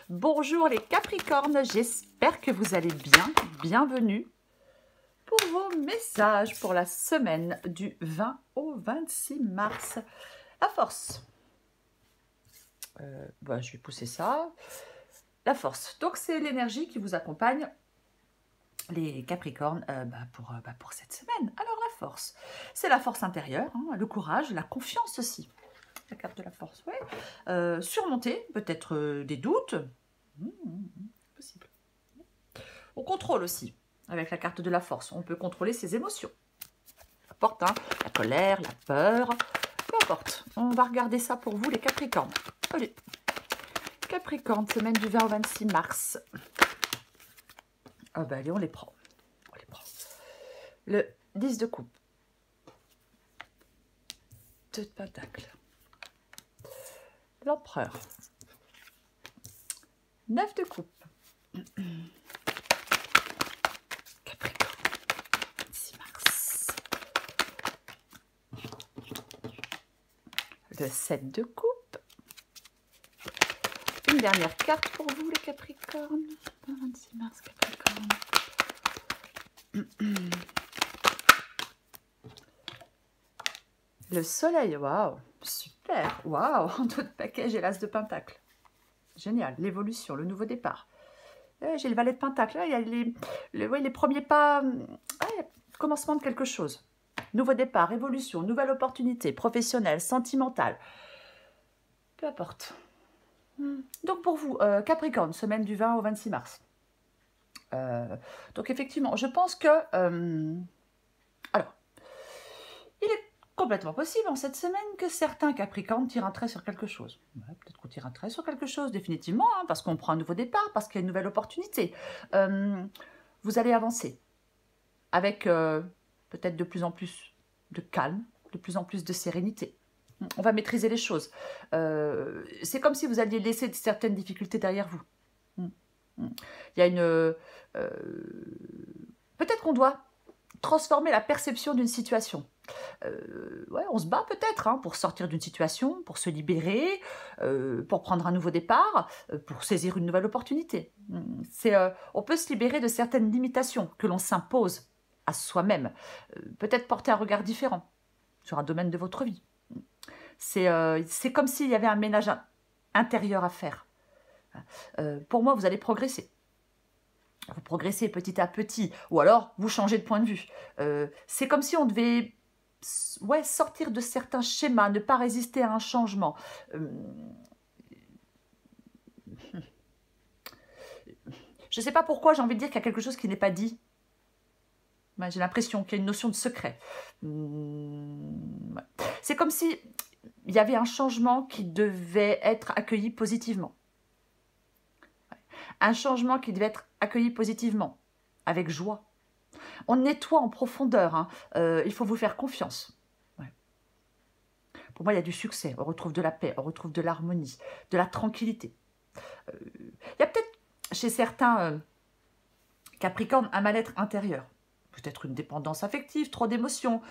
Bonjour les Capricornes, j'espère que vous allez bien. Bienvenue pour vos messages pour la semaine du 20 au 26 mars. La force. Je vais pousser ça. La force. Donc c'est l'énergie qui vous accompagne, les Capricornes, pour cette semaine. Alors la force, c'est la force intérieure, hein, le courage, la confiance aussi. La carte de la force, oui. Surmonter peut-être des doutes. Possible. On contrôle aussi, avec la carte de la force. On peut contrôler ses émotions. Peu importe, hein, la colère, la peur, peu importe. On va regarder ça pour vous, les Capricornes. Allez. Capricorne, semaine du 20 au 26 mars. Ah ben allez, on les prend. On les prend. Le 10 de coupe. 2 de pentacle. L'empereur. 9 de coupe. Capricorne, 26 mars. Le 7 de coupe. Une dernière carte pour vous, les Capricornes. 26 mars, Capricorne. Le soleil, waouh, super, waouh, en tout paquet, j'ai l'as de pentacle. Génial, l'évolution, le nouveau départ. J'ai le valet de pentacle, là, il y a les premiers pas, commencement de quelque chose. Nouveau départ, évolution, nouvelle opportunité, professionnelle, sentimentale. Peu importe. Donc pour vous, Capricorne, semaine du 20 au 26 mars. Donc effectivement, je pense que... alors, il est complètement possible en cette semaine que certains Capricornes tirent un trait sur quelque chose. Ouais, peut-être qu'on tire un trait sur quelque chose, définitivement, hein, parce qu'on prend un nouveau départ, parce qu'il y a une nouvelle opportunité. Vous allez avancer avec peut-être de plus en plus de calme, de plus en plus de sérénité. On va maîtriser les choses. C'est comme si vous alliez laisser certaines difficultés derrière vous. Il y a une... peut-être qu'on doit transformer la perception d'une situation. On se bat peut-être hein, pour sortir d'une situation, pour se libérer, pour prendre un nouveau départ, pour saisir une nouvelle opportunité. On peut se libérer de certaines limitations que l'on s'impose à soi-même. Peut-être porter un regard différent sur un domaine de votre vie. C'est comme s'il y avait un ménage intérieur à faire. Pour moi, vous allez progresser. Vous progressez petit à petit, ou alors vous changez de point de vue. C'est comme si on devait sortir de certains schémas, ne pas résister à un changement. Je ne sais pas pourquoi j'ai envie de dire qu'il y a quelque chose qui n'est pas dit. J'ai l'impression qu'il y a une notion de secret. C'est comme si il y avait un changement qui devait être accueilli positivement. Un changement qui devait être accueilli positivement, avec joie. On nettoie en profondeur. Hein. Il faut vous faire confiance. Ouais. Pour moi, il y a du succès. On retrouve de la paix, on retrouve de l'harmonie, de la tranquillité. Il y a peut-être chez certains Capricornes un mal-être intérieur. Peut-être une dépendance affective, trop d'émotions.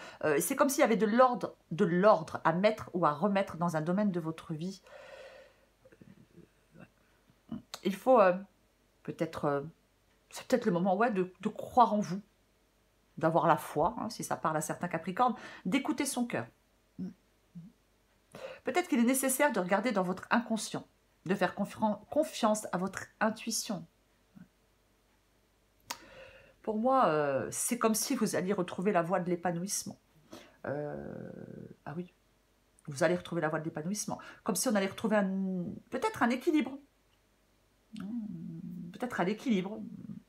C'est comme s'il y avait de l'ordre à mettre ou à remettre dans un domaine de votre vie. Il faut peut-être... c'est peut-être le moment de croire en vous, d'avoir la foi, hein, si ça parle à certains Capricornes, d'écouter son cœur. Peut-être qu'il est nécessaire de regarder dans votre inconscient, de faire confiance à votre intuition. Pour moi, c'est comme si vous alliez retrouver la voie de l'épanouissement. Ah oui, vous allez retrouver la voie de l'épanouissement. Comme si on allait retrouver peut-être un équilibre. Peut-être un équilibre,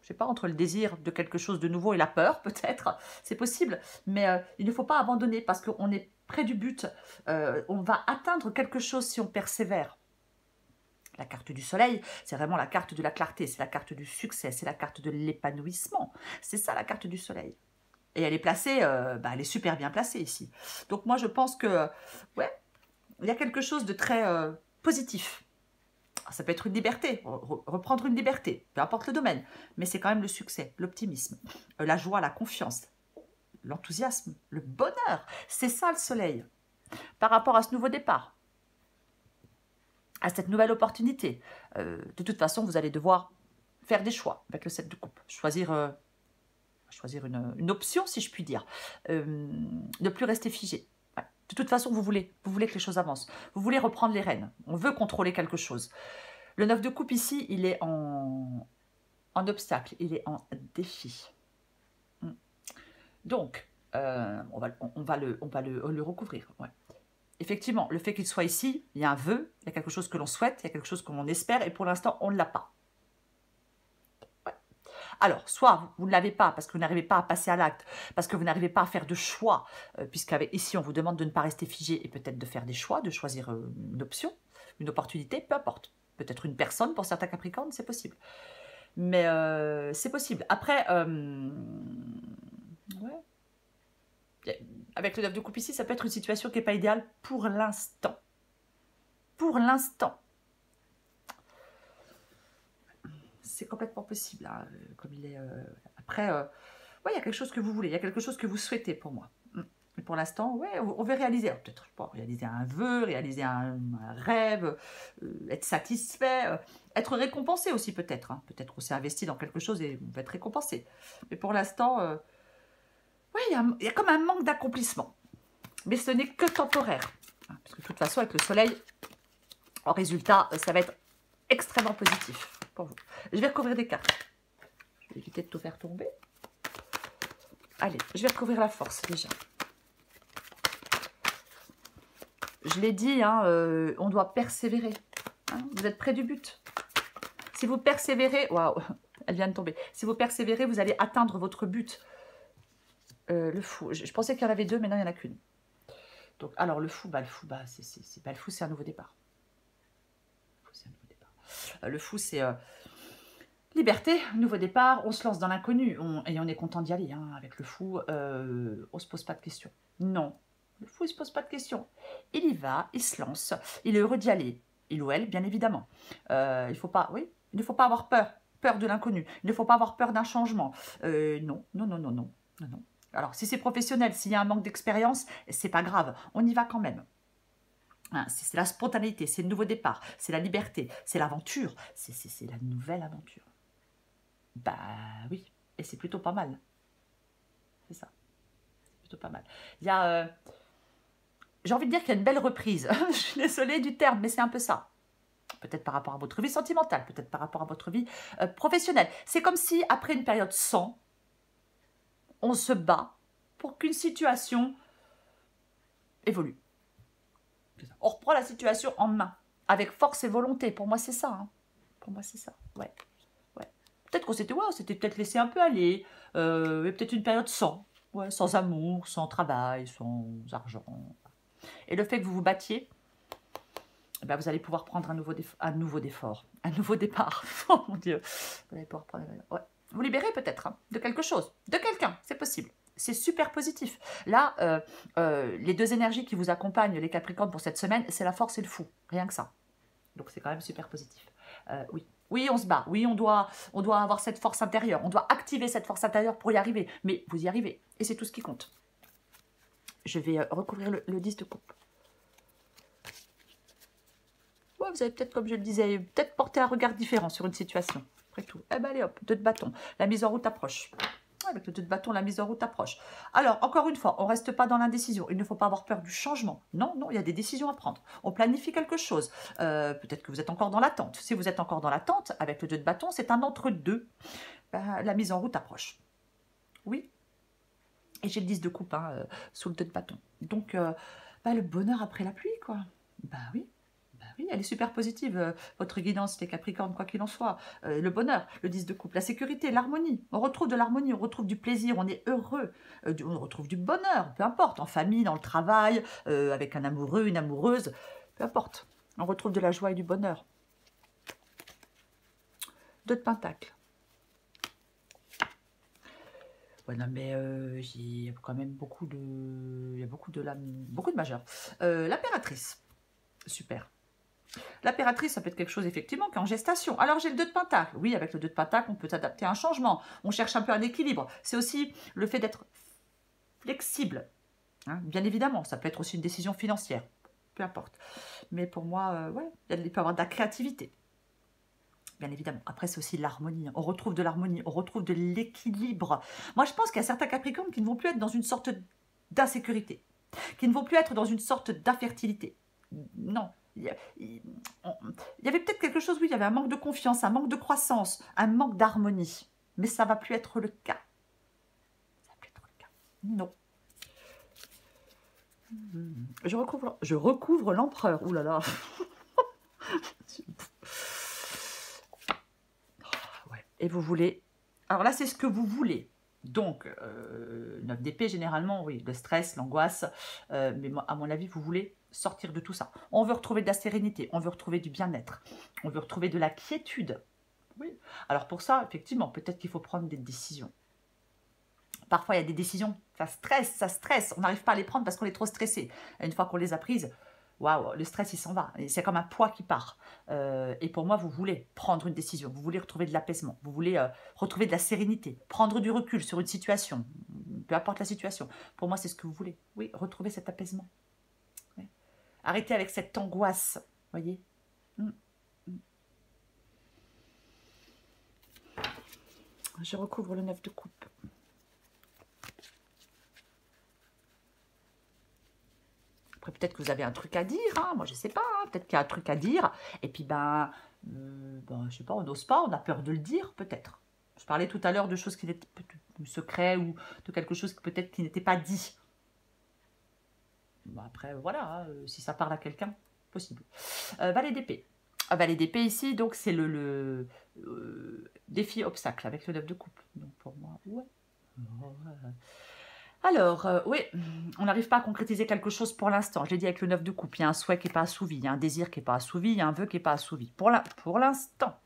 je sais pas, entre le désir de quelque chose de nouveau et la peur, peut-être, c'est possible, mais il ne faut pas abandonner parce qu'on est près du but, on va atteindre quelque chose si on persévère. La carte du soleil, c'est vraiment la carte de la clarté, c'est la carte du succès, c'est la carte de l'épanouissement, c'est ça la carte du soleil. Et elle est placée, elle est super bien placée ici. Donc moi je pense que, il y a quelque chose de très positif. Ça peut être une liberté, reprendre une liberté, peu importe le domaine, mais c'est quand même le succès, l'optimisme, la joie, la confiance, l'enthousiasme, le bonheur. C'est ça le soleil, par rapport à ce nouveau départ. à cette nouvelle opportunité. De toute façon, vous allez devoir faire des choix avec le 7 de coupe. Choisir une option, si je puis dire. Ne plus rester figé. Ouais. De toute façon, vous voulez que les choses avancent. Vous voulez reprendre les rênes. On veut contrôler quelque chose. Le 9 de coupe ici, il est en obstacle. Il est en défi. Donc, on va le recouvrir. Ouais. Effectivement, le fait qu'il soit ici, il y a un vœu, il y a quelque chose que l'on souhaite, il y a quelque chose que l'on espère, et pour l'instant, on ne l'a pas. Ouais. Alors, soit vous ne l'avez pas parce que vous n'arrivez pas à passer à l'acte, parce que vous n'arrivez pas à faire de choix, puisqu'ici, on vous demande de ne pas rester figé et peut-être de faire des choix, de choisir une option, une opportunité, peu importe. Peut-être une personne, pour certains Capricornes, c'est possible. Mais c'est possible. Après, ouais. Avec le 9 de coupe ici, ça peut être une situation qui n'est pas idéale pour l'instant. Pour l'instant. C'est complètement possible, hein, comme il est... Après, ouais, il y a quelque chose que vous voulez, il y a quelque chose que vous souhaitez pour moi. Mais pour l'instant, ouais, on veut réaliser. Peut-être pas réaliser un vœu, réaliser un rêve, être satisfait, être récompensé aussi peut-être. Hein. Peut-être qu'on s'est investi dans quelque chose et on va être récompensé. Mais pour l'instant... oui, il y a comme un manque d'accomplissement. Mais ce n'est que temporaire. Parce que de toute façon, avec le soleil, en résultat, ça va être extrêmement positif pour vous. Je vais recouvrir des cartes. Je vais éviter de tout faire tomber. Allez, je vais recouvrir la force déjà. Je l'ai dit, hein, on doit persévérer. Hein, vous êtes près du but. Si vous persévérez... Waouh, elle vient de tomber. Si vous persévérez, vous allez atteindre votre but. Le fou. Je pensais qu'il y en avait deux, mais non, il n'y en a qu'une. Donc, alors, le fou, c'est pas le fou, c'est un nouveau départ. Le fou, c'est liberté, nouveau départ. On se lance dans l'inconnu et on est content d'y aller. Hein, avec le fou, on se pose pas de questions. Non, le fou, il se pose pas de questions. Il y va, il se lance. Il est heureux d'y aller. Il ou elle, bien évidemment. Il ne faut pas avoir peur. Peur de l'inconnu. Il ne faut pas avoir peur d'un changement. Non. Alors, si c'est professionnel, s'il y a un manque d'expérience, c'est pas grave. On y va quand même. Hein, c'est la spontanéité, c'est le nouveau départ, c'est la liberté, c'est l'aventure, c'est la nouvelle aventure. Bah oui, et c'est plutôt pas mal. C'est ça. C'est plutôt pas mal. Il y a... j'ai envie de dire qu'il y a une belle reprise. Je suis désolée du terme, mais c'est un peu ça. Peut-être par rapport à votre vie sentimentale, peut-être par rapport à votre vie professionnelle. C'est comme si, après une période sans, on se bat pour qu'une situation évolue. On reprend la situation en main, avec force et volonté. Pour moi, c'est ça. Hein. Pour moi, c'est ça. Ouais. Peut-être qu'on s'était peut-être laissé un peu aller. Peut-être une période sans. Ouais, sans amour, sans travail, sans argent. Et le fait que vous vous battiez, eh ben, vous allez pouvoir prendre un nouveau départ. Oh mon Dieu. Vous allez pouvoir prendre... Ouais. Vous libérez peut-être hein, de quelque chose, de quelqu'un, c'est possible. C'est super positif. Là, les deux énergies qui vous accompagnent, les Capricornes, pour cette semaine, c'est la force et le fou. Rien que ça. Donc, c'est quand même super positif. Oui, on se bat. Oui, on doit avoir cette force intérieure. On doit activer cette force intérieure pour y arriver. Mais vous y arrivez. Et c'est tout ce qui compte. Je vais recouvrir le 10 de coupe. Ouais, vous avez peut-être, comme je le disais, peut-être porté un regard différent sur une situation. Après tout. Eh ben allez hop, 2 de bâton. La mise en route approche. Avec le 2 de bâton, la mise en route approche. Alors, encore une fois, on ne reste pas dans l'indécision. Il ne faut pas avoir peur du changement. Non, il y a des décisions à prendre. On planifie quelque chose. Peut-être que vous êtes encore dans l'attente. Si vous êtes encore dans l'attente, avec le 2 de bâton, c'est un entre-deux. La mise en route approche. Oui. Et j'ai le 10 de coupe hein, sous le 2 de bâton. Donc, le bonheur après la pluie, quoi. Oui. Oui, elle est super positive, votre guidance, les Capricornes, quoi qu'il en soit. Le bonheur, le 10 de coupe, la sécurité, l'harmonie. On retrouve de l'harmonie, on retrouve du plaisir, on est heureux. On retrouve du bonheur, peu importe, en famille, dans le travail, avec un amoureux, une amoureuse, peu importe. On retrouve de la joie et du bonheur. 2 de pentacles. Ouais, non, mais il y a quand même beaucoup de... Il y a beaucoup de majeurs. L'impératrice. Super. L'impératrice, ça peut être quelque chose, effectivement, qui est en gestation. Alors, j'ai le 2 de pentacle. Oui, avec le 2 de pentacle, on peut s'adapter à un changement. On cherche un peu un équilibre. C'est aussi le fait d'être flexible. Hein, bien évidemment, ça peut être aussi une décision financière. peu importe. Mais pour moi, ouais, il peut y avoir de la créativité. Bien évidemment. Après, c'est aussi l'harmonie. On retrouve de l'harmonie, on retrouve de l'équilibre. Moi, je pense qu'il y a certains Capricornes qui ne vont plus être dans une sorte d'insécurité, qui ne vont plus être dans une sorte d'infertilité. Non. Il y avait peut-être quelque chose, oui, il y avait un manque de confiance, un manque de croissance, un manque d'harmonie. Mais ça ne va plus être le cas. Ça va plus être le cas. Non. Je recouvre l'empereur. Ouh là là. Ouais. Et vous voulez... Alors là, c'est ce que vous voulez. Donc, 9 d'épée, généralement, oui, le stress, l'angoisse. Mais à mon avis, vous voulez sortir de tout ça. On veut retrouver de la sérénité, on veut retrouver du bien-être, on veut retrouver de la quiétude. Oui. Alors pour ça, effectivement, peut-être qu'il faut prendre des décisions. Parfois, il y a des décisions, ça stresse. On n'arrive pas à les prendre parce qu'on est trop stressé. Et une fois qu'on les a prises, waouh, le stress, il s'en va. C'est comme un poids qui part. Et pour moi, vous voulez prendre une décision. Vous voulez retrouver de l'apaisement. Vous voulez retrouver de la sérénité. Prendre du recul sur une situation. Peu importe la situation. Pour moi, c'est ce que vous voulez. Oui, retrouver cet apaisement. Oui. Arrêtez avec cette angoisse. Voyez. Je recouvre le 9 de coupe. Après, peut-être que vous avez un truc à dire, hein. Moi je sais pas, hein. Peut-être qu'il y a un truc à dire, et puis je sais pas, on n'ose pas, on a peur de le dire, peut-être. Je parlais tout à l'heure de choses qui étaient secrets, ou de quelque chose peut-être qui n'était pas dit. Bon, après, voilà, hein, si ça parle à quelqu'un, possible. Valet d'épée. Valet d'épée ici, donc c'est le défi obstacle, avec le 9 de coupe. Donc pour moi, ouais. Alors, oui, on n'arrive pas à concrétiser quelque chose pour l'instant. Je l'ai dit avec le 9 de coupe, il y a un souhait qui n'est pas assouvi, il y a un désir qui n'est pas assouvi, il y a un vœu qui n'est pas assouvi. Pour l'instant,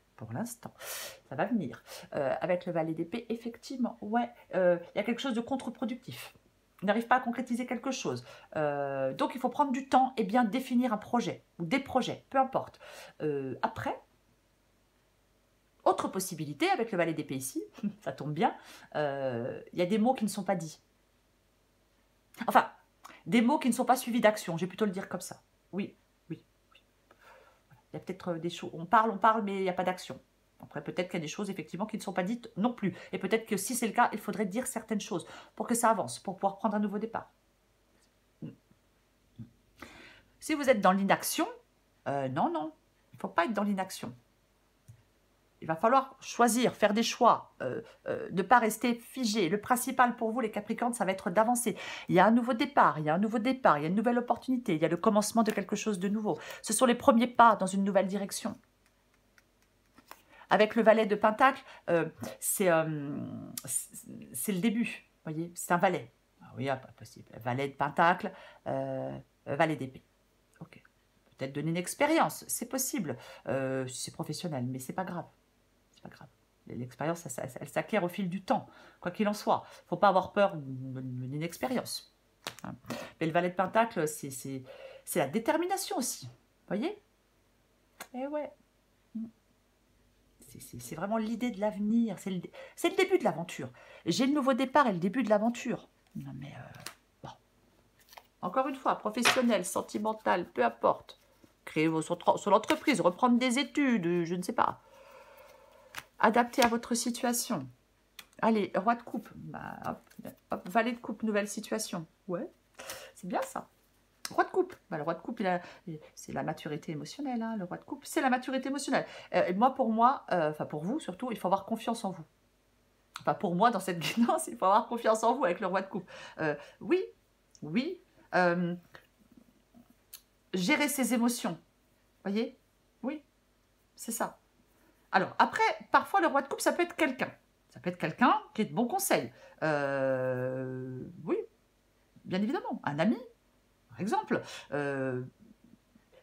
ça va venir. Avec le valet d'épée, effectivement, ouais, il y a quelque chose de contre-productif. On n'arrive pas à concrétiser quelque chose. Donc, il faut prendre du temps et bien définir un projet, ou des projets, peu importe. Après, autre possibilité, avec le valet d'épée ici, ça tombe bien, il y a des mots qui ne sont pas dits. Enfin, des mots qui ne sont pas suivis d'action, je vais plutôt le dire comme ça. Oui. Il y a peut-être des choses, on parle, mais il n'y a pas d'action. Après, peut-être qu'il y a des choses, effectivement, qui ne sont pas dites non plus. Et peut-être que si c'est le cas, il faudrait dire certaines choses pour que ça avance, pour pouvoir prendre un nouveau départ. Si vous êtes dans l'inaction, non, il ne faut pas être dans l'inaction. Il va falloir choisir, faire des choix, ne pas rester figé. Le principal pour vous, les Capricornes, ça va être d'avancer. Il y a un nouveau départ, il y a une nouvelle opportunité, il y a le commencement de quelque chose de nouveau. Ce sont les premiers pas dans une nouvelle direction. Avec le valet de Pentacle, c'est le début, voyez, c'est un valet. Ah oui, pas possible. Valet de Pentacle, valet d'épée. Ok. Peut-être donner une expérience, c'est possible, si c'est professionnel, mais c'est pas grave. Pas grave. L'expérience, elle s'acquiert au fil du temps, quoi qu'il en soit. Il ne faut pas avoir peur d'une expérience. Mais le valet de Pentacle, c'est la détermination aussi. Vous voyez? Eh ouais. C'est vraiment l'idée de l'avenir. C'est le début de l'aventure. J'ai le nouveau départ et le début de l'aventure. Non mais, bon. Encore une fois, professionnel, sentimental, peu importe. Créer son entreprise, reprendre des études, je ne sais pas. Adapté à votre situation. Allez, roi de coupe. Bah, hop, valet de coupe, nouvelle situation. Ouais, c'est bien ça. Roi de coupe. Bah, le roi de coupe, c'est la maturité émotionnelle. Hein, le roi de coupe, c'est la maturité émotionnelle. Et pour moi, enfin pour vous surtout, il faut avoir confiance en vous. Enfin pour moi, dans cette guidance, il faut avoir confiance en vous avec le roi de coupe. Oui. Gérer ses émotions. Voyez? Oui, c'est ça. Alors, après, parfois, le roi de coupe, ça peut être quelqu'un. Ça peut être quelqu'un qui est de bons conseils. Oui, bien évidemment. Un ami, par exemple.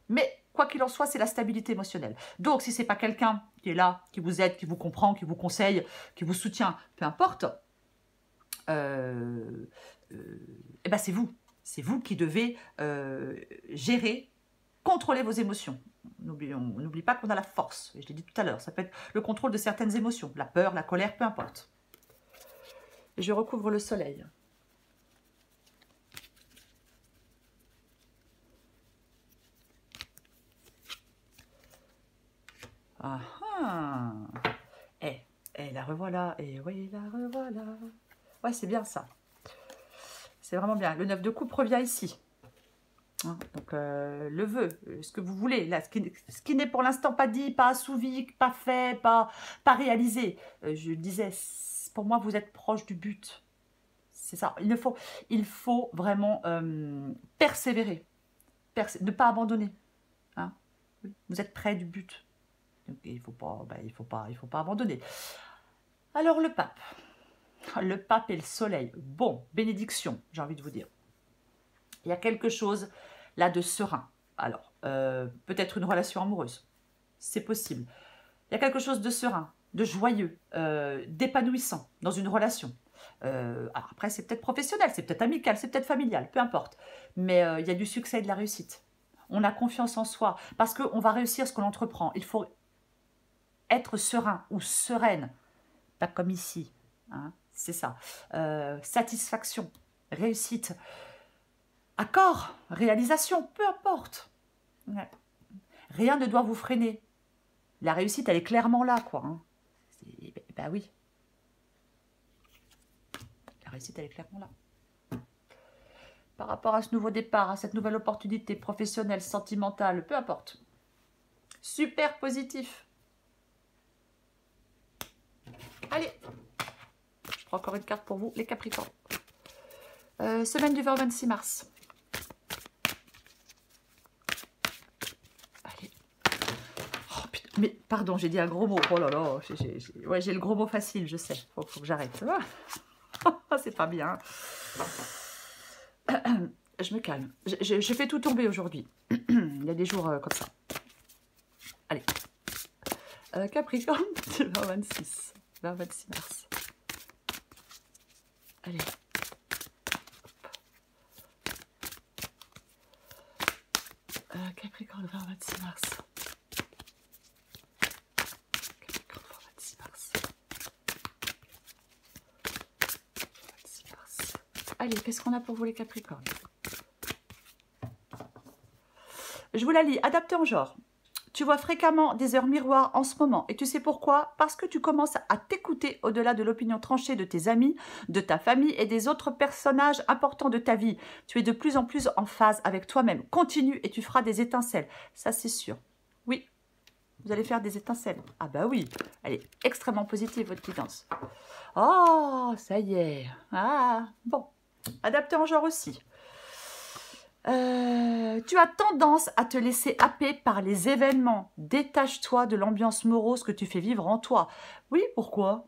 Mais, quoi qu'il en soit, c'est la stabilité émotionnelle. Donc, si ce n'est pas quelqu'un qui est là, qui vous aide, qui vous comprend, qui vous conseille, qui vous soutient, peu importe, ben c'est vous. C'est vous qui devez gérer, contrôler vos émotions. On n'oublie pas qu'on a la force. Je l'ai dit tout à l'heure, ça peut être le contrôle de certaines émotions, la peur, la colère, peu importe. Et je recouvre le soleil. Ah ah. La revoilà. Et oui, la revoilà. Ouais, c'est bien ça. C'est vraiment bien. Le 9 de coupe revient ici. Hein, donc, le vœu, ce que vous voulez. Là, ce qui n'est pour l'instant pas dit, pas assouvi, pas fait, pas réalisé. Je disais, pour moi, vous êtes proche du but. C'est ça. Il faut vraiment persévérer. Ne pas abandonner. Hein. Vous êtes près du but. Donc, il faut pas abandonner. Alors, le pape. Le pape et le soleil. Bon, bénédiction, j'ai envie de vous dire. Il y a quelque chose là de serein. Alors, peut-être une relation amoureuse. C'est possible. Il y a quelque chose de serein, de joyeux, d'épanouissant dans une relation. Alors après, c'est peut-être professionnel, c'est peut-être amical, c'est peut-être familial, peu importe. Mais il y a du succès et de la réussite. On a confiance en soi parce qu'on va réussir ce qu'on entreprend. Il faut être serein ou sereine. Pas comme ici. Hein, c'est ça. Satisfaction, réussite. Accord, réalisation, peu importe. Ouais. Rien ne doit vous freiner. La réussite, elle est clairement là, quoi. Hein. Ben oui. La réussite, elle est clairement là. Par rapport à ce nouveau départ, à cette nouvelle opportunité professionnelle, sentimentale, peu importe. Super positif. Allez. Je prends encore une carte pour vous, les Capricornes. Semaine du 20 au 26 mars. Mais pardon, j'ai dit un gros mot. Oh là là, ouais, j'ai le gros mot facile, je sais. Faut que j'arrête. C'est pas bien. Je me calme. Je fais tout tomber aujourd'hui. Il y a des jours comme ça. Allez. Capricorne, 26. 26 mars. Allez. Capricorne, 26 mars. Allez, qu'est-ce qu'on a pour vous les Capricornes? Je vous la lis, adapté en genre. Tu vois fréquemment des heures miroirs en ce moment. Et tu sais pourquoi? Parce que tu commences à t'écouter au-delà de l'opinion tranchée de tes amis, de ta famille et des autres personnages importants de ta vie. Tu es de plus en plus en phase avec toi-même. Continue et tu feras des étincelles. Ça, c'est sûr. Oui, vous allez faire des étincelles. Ah bah oui, elle est extrêmement positive, votre guidance. Oh, ça y est. Ah, bon. Adapté en genre aussi. Tu as tendance à te laisser happer par les événements. Détache-toi de l'ambiance morose que tu fais vivre en toi. Oui, pourquoi?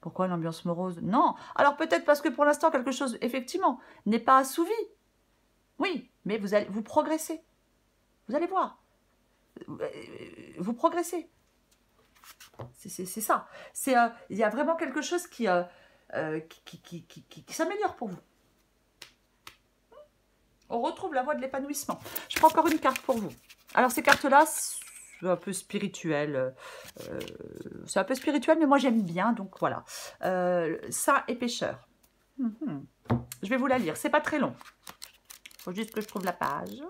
Pourquoi l'ambiance morose? Non. Alors peut-être parce que pour l'instant, quelque chose, effectivement, n'est pas assouvi. Oui, mais vous progressez. Vous allez voir. Vous progressez. C'est ça. Il y a vraiment quelque chose qui s'améliore pour vous. On retrouve la voie de l'épanouissement. Je prends encore une carte pour vous. Alors, ces cartes-là, c'est un peu spirituel. C'est un peu spirituel, mais moi, j'aime bien. Donc, voilà. Saint et pêcheur. Je vais vous la lire. C'est pas très long. Il faut juste que je trouve la page.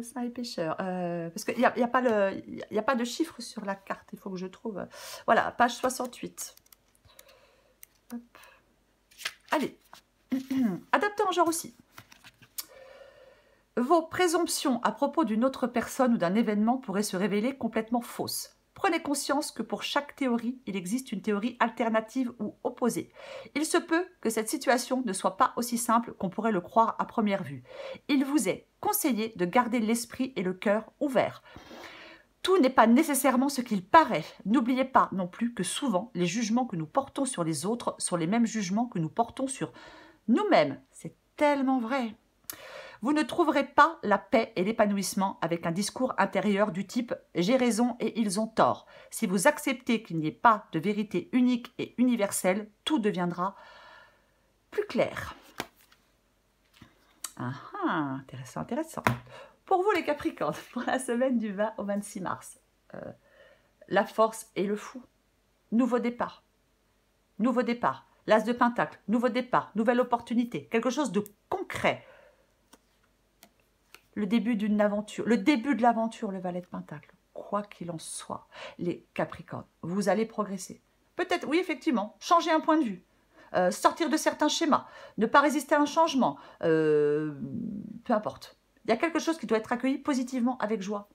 Saint et pêcheur. Parce qu'il n'y a pas de chiffre sur la carte. Il faut que je trouve. Voilà, page 68. Hop. Allez. Adapté en genre aussi. Vos présomptions à propos d'une autre personne ou d'un événement pourraient se révéler complètement fausses. Prenez conscience que pour chaque théorie, il existe une théorie alternative ou opposée. Il se peut que cette situation ne soit pas aussi simple qu'on pourrait le croire à première vue. Il vous est conseillé de garder l'esprit et le cœur ouverts. Tout n'est pas nécessairement ce qu'il paraît. N'oubliez pas non plus que souvent, les jugements que nous portons sur les autres sont les mêmes jugements que nous portons sur nous-mêmes. C'est tellement vrai. Vous ne trouverez pas la paix et l'épanouissement avec un discours intérieur du type « j'ai raison et ils ont tort ». Si vous acceptez qu'il n'y ait pas de vérité unique et universelle, tout deviendra plus clair. Intéressant, intéressant. Pour vous les Capricornes, pour la semaine du 20 au 26 mars, la force et le fou. Nouveau départ. Nouveau départ. L'as de Pentacle. Nouveau départ. Nouvelle opportunité. Quelque chose de concret. le début d'une aventure, le début de l'aventure, le valet de Pentacle. Quoi qu'il en soit, les Capricornes, vous allez progresser. Peut-être, oui, effectivement, changer un point de vue, sortir de certains schémas, ne pas résister à un changement, peu importe. Il y a quelque chose qui doit être accueilli positivement, avec joie.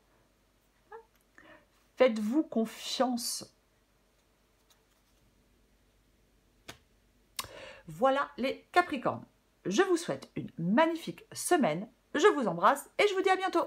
Faites-vous confiance. Voilà les Capricornes. Je vous souhaite une magnifique semaine. Je vous embrasse et je vous dis à bientôt.